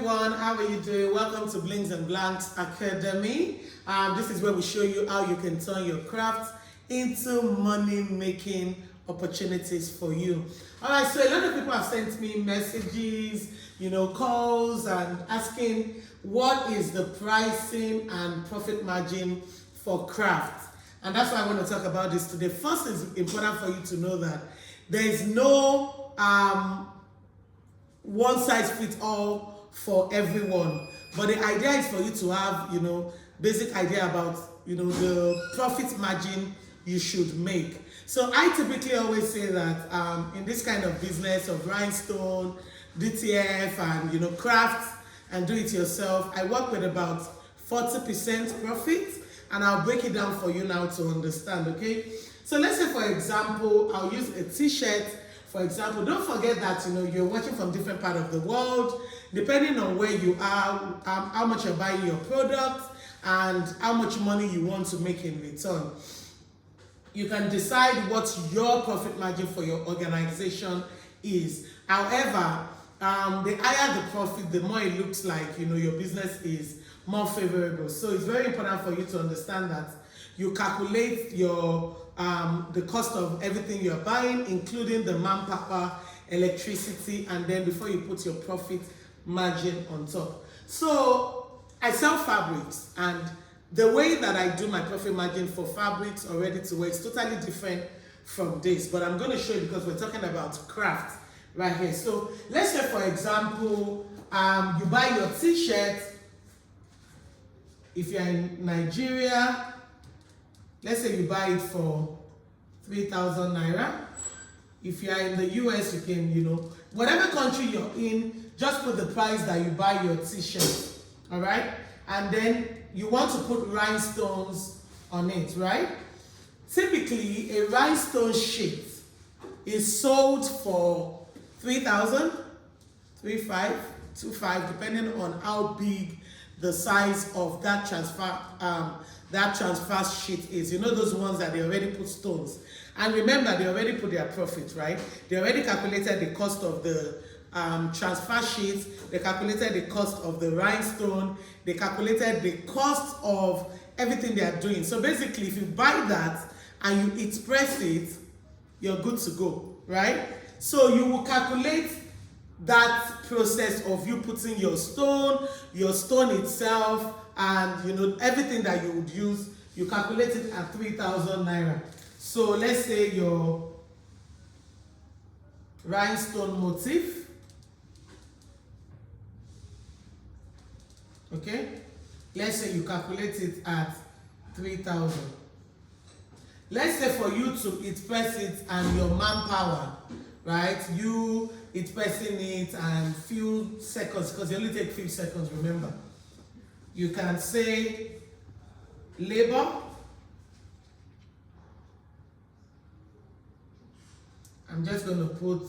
everyone, how are you doing? Welcome to Blings and Blanks Academy. This is where we show you how you can turn your craft into money-making opportunities for you. All right, so a lot of people have sent me messages, calls, and asking what is the pricing and profit margin for craft. And that's why I want to talk about this today. First, it's important for you to know that there is no one size fits all for everyone. But the idea is for you to have, basic idea about, the profit margin you should make. So I typically always say that in this kind of business of rhinestone, DTF, and, craft and do it yourself, I work with about 40% profit, and I'll break it down for you now to understand, okay? So let's say, for example, I'll use a t-shirt. For example, don't forget that you're watching from different part of the world. Depending on where you are, how much you're buying your product, and how much money you want to make in return. You can decide what your profit margin for your organization is. However, the higher the profit, the more it looks like your business is more favorable. So it's very important for you to understand that you calculate your the cost of everything you're buying, including the manpower, electricity, and then before you put your profit margin on top. So I sell fabrics, and the way that I do my profit margin for fabrics or ready to wear is totally different from this, but I'm going to show you because we're talking about craft right here. So let's say, for example, you buy your t-shirt. If you're in Nigeria, let's say you buy it for 3,000 naira. If you are in the US, you can, whatever country you're in, just put the price that you buy your t-shirt, all right? And then you want to put rhinestones on it, right? Typically, a rhinestone sheet is sold for 3,000, 3,500, 2,500, depending on how big the size of that transfer sheet is. Those ones that they already put stones. And remember, they already put their profit, right? They already calculated the cost of the transfer sheet. They calculated the cost of the rhinestone. They calculated the cost of everything they are doing. So basically, if you buy that and you express it, you're good to go, right? So you will calculate that process of you putting your stone itself, and everything that you would use, you calculate it at 3,000 naira. So let's say your rhinestone motif, okay? Let's say you calculate it at 3,000. Let's say for you to express it and your manpower, right? You expressing it and few seconds, because you only take few seconds, remember. You can say labor. I'm just going to put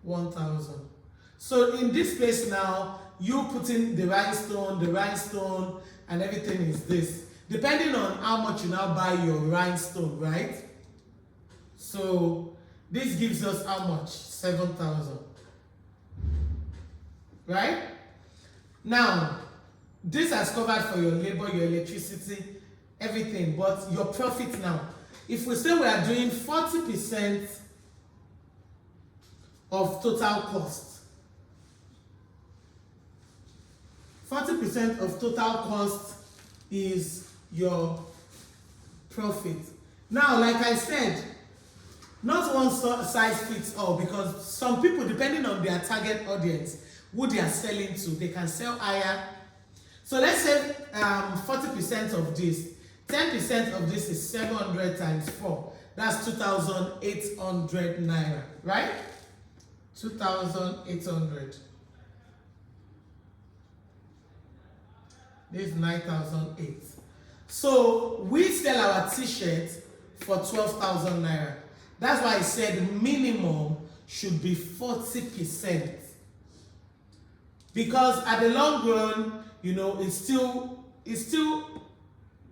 1,000. So in this place now, you put in the rhinestone, and everything is this. Depending on how much you now buy your rhinestone, right? So this gives us how much? 7,000. Right? Now, this has covered for your labor, your electricity, everything. But your profit now, if we say we are doing 40% of total cost, 40% of total cost is your profit. Now, like I said, not one size fits all, because some people, depending on their target audience, who they are selling to, they can sell higher. So let's say 40% of this, 10% of this is 700 times 4. That's 2,800 naira, right? 2,800. This is 9,008. So we sell our t-shirt for 12,000 naira. That's why I said minimum should be 40%. Because at the long run, it's still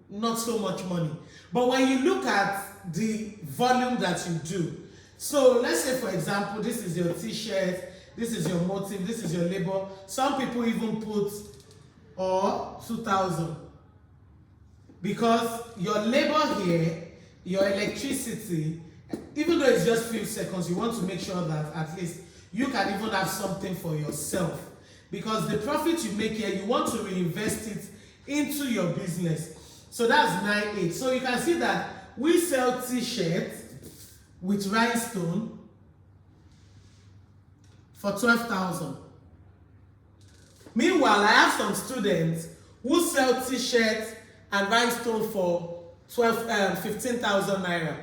not so much money. But when you look at the volume that you do, so let's say, for example, this is your t-shirt this is your motive, this is your labor. Some people even put or 2,000, because your labor here, your electricity, even though it's just few seconds, you want to make sure that at least you can even have something for yourself, because the profit you make here, you want to reinvest it into your business. So that's 9,800. So you can see that we sell t-shirts with rhinestone for 12,000. Meanwhile, I have some students who sell t-shirts and rhinestone for 15,000 naira.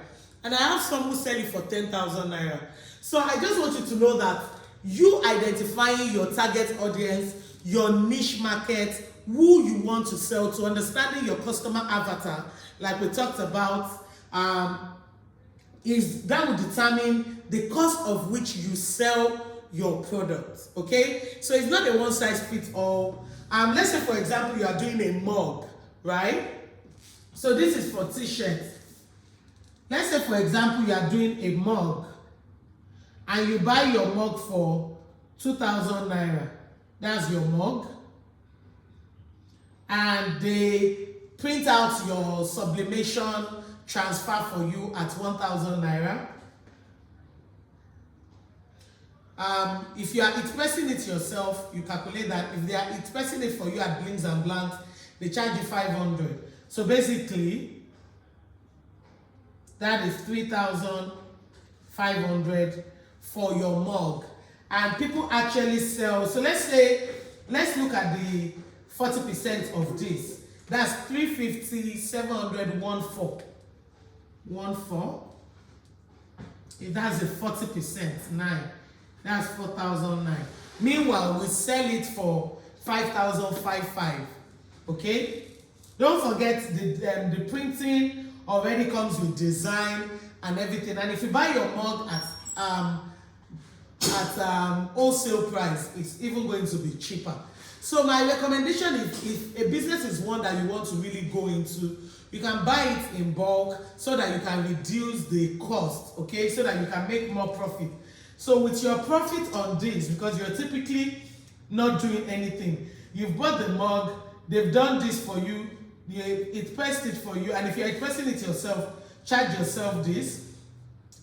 And I have some who sell it for 10,000 naira. So I just want you to know that you identifying your target audience, your niche market, who you want to sell to, understanding your customer avatar, like we talked about, is that will determine the cost of which you sell your product. Okay, so it's not a one size fits all. Let's say for example you are doing a mug, right? So this is for t-shirts. Let's say for example you are doing a mug and you buy your mug for 2,000 naira. That's your mug. And they print out your sublimation transfer for you at 1,000 naira. If you are expressing it yourself, you calculate that. If they are expressing it for you at Blinks and Blanks, they charge you 500. So basically, that is 3,500 for your mug. And people actually sell. So let's look at the 40% of this. That's 350, 700, 14. If that's a 40%, 9. That's 4,009. Meanwhile, we sell it for 5,055. Okay? Don't forget the printing already comes with design and everything. And if you buy your mug at wholesale price, it's even going to be cheaper. So my recommendation is, if a business is one that you want to really go into, you can buy it in bulk so that you can reduce the cost, okay, so that you can make more profit. So with your profit on this, because you're typically not doing anything, you've bought the mug, they've done this for you, it pressed it for you, and if you're pressing it yourself, charge yourself this,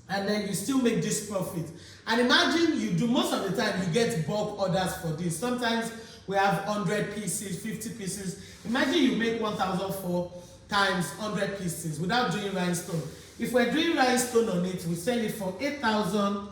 and then you still make this profit. And imagine you do, most of the time you get bulk orders for this. Sometimes we have 100 pieces, 50 pieces. Imagine you make 1,004 times 100 pieces without doing rhinestone. If we're doing rhinestone on it, we sell it for 8,000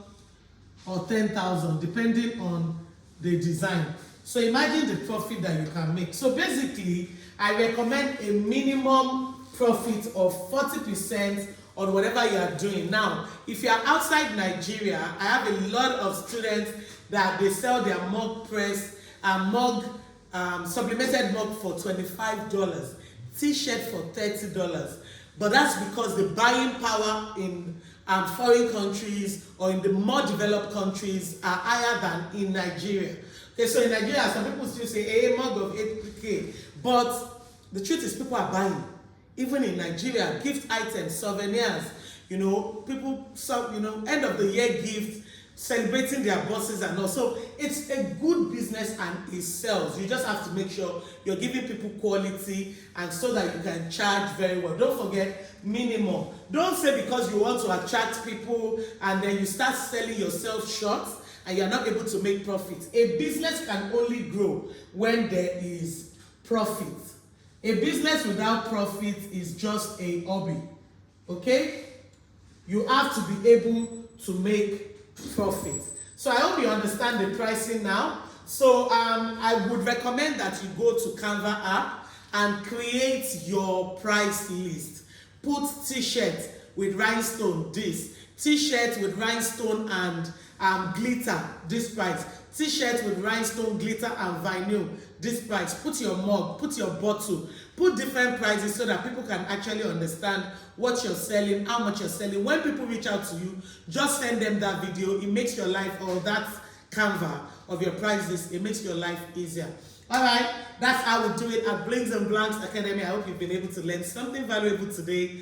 or 10,000 depending on the design. So imagine the profit that you can make. So basically, I recommend a minimum profit of 40% on whatever you are doing. Now, if you are outside Nigeria, I have a lot of students that they sell their mug press and sublimated mug for $25, t-shirt for $30. But that's because the buying power in foreign countries or in the more developed countries are higher than in Nigeria. Okay, so in Nigeria, some people still say a mug of 8K, but the truth is people are buying. Even in Nigeria, gift items, souvenirs, people, end of the year gift, celebrating their bosses and all. So it's a good business and it sells. You just have to make sure you're giving people quality, and so that you can charge very well. Don't forget minimum. Don't say because you want to attract people and then you start selling yourself short and you're not able to make profit. A business can only grow when there is profit. A business without profit is just a hobby. Okay? You have to be able to make profit. So I hope you understand the pricing now. So I would recommend that you go to Canva app and create your price list. Put t-shirt with rhinestone, this. T-shirt with rhinestone and glitter, this price. T-shirt with rhinestone, glitter and vinyl, this price. Put your mug, put your bottle, put different prices so that people can actually understand what you're selling, how much you're selling. When people reach out to you, just send them that video. It makes your life, or that Canva of your prices, it makes your life easier. All right, that's how we do it at Blinks and Blanks Academy. I hope you've been able to learn something valuable today.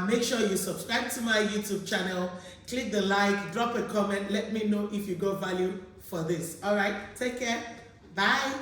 Make sure you subscribe to my YouTube channel, click the like, drop a comment, let me know if you got value for this. All right, take care. Bye.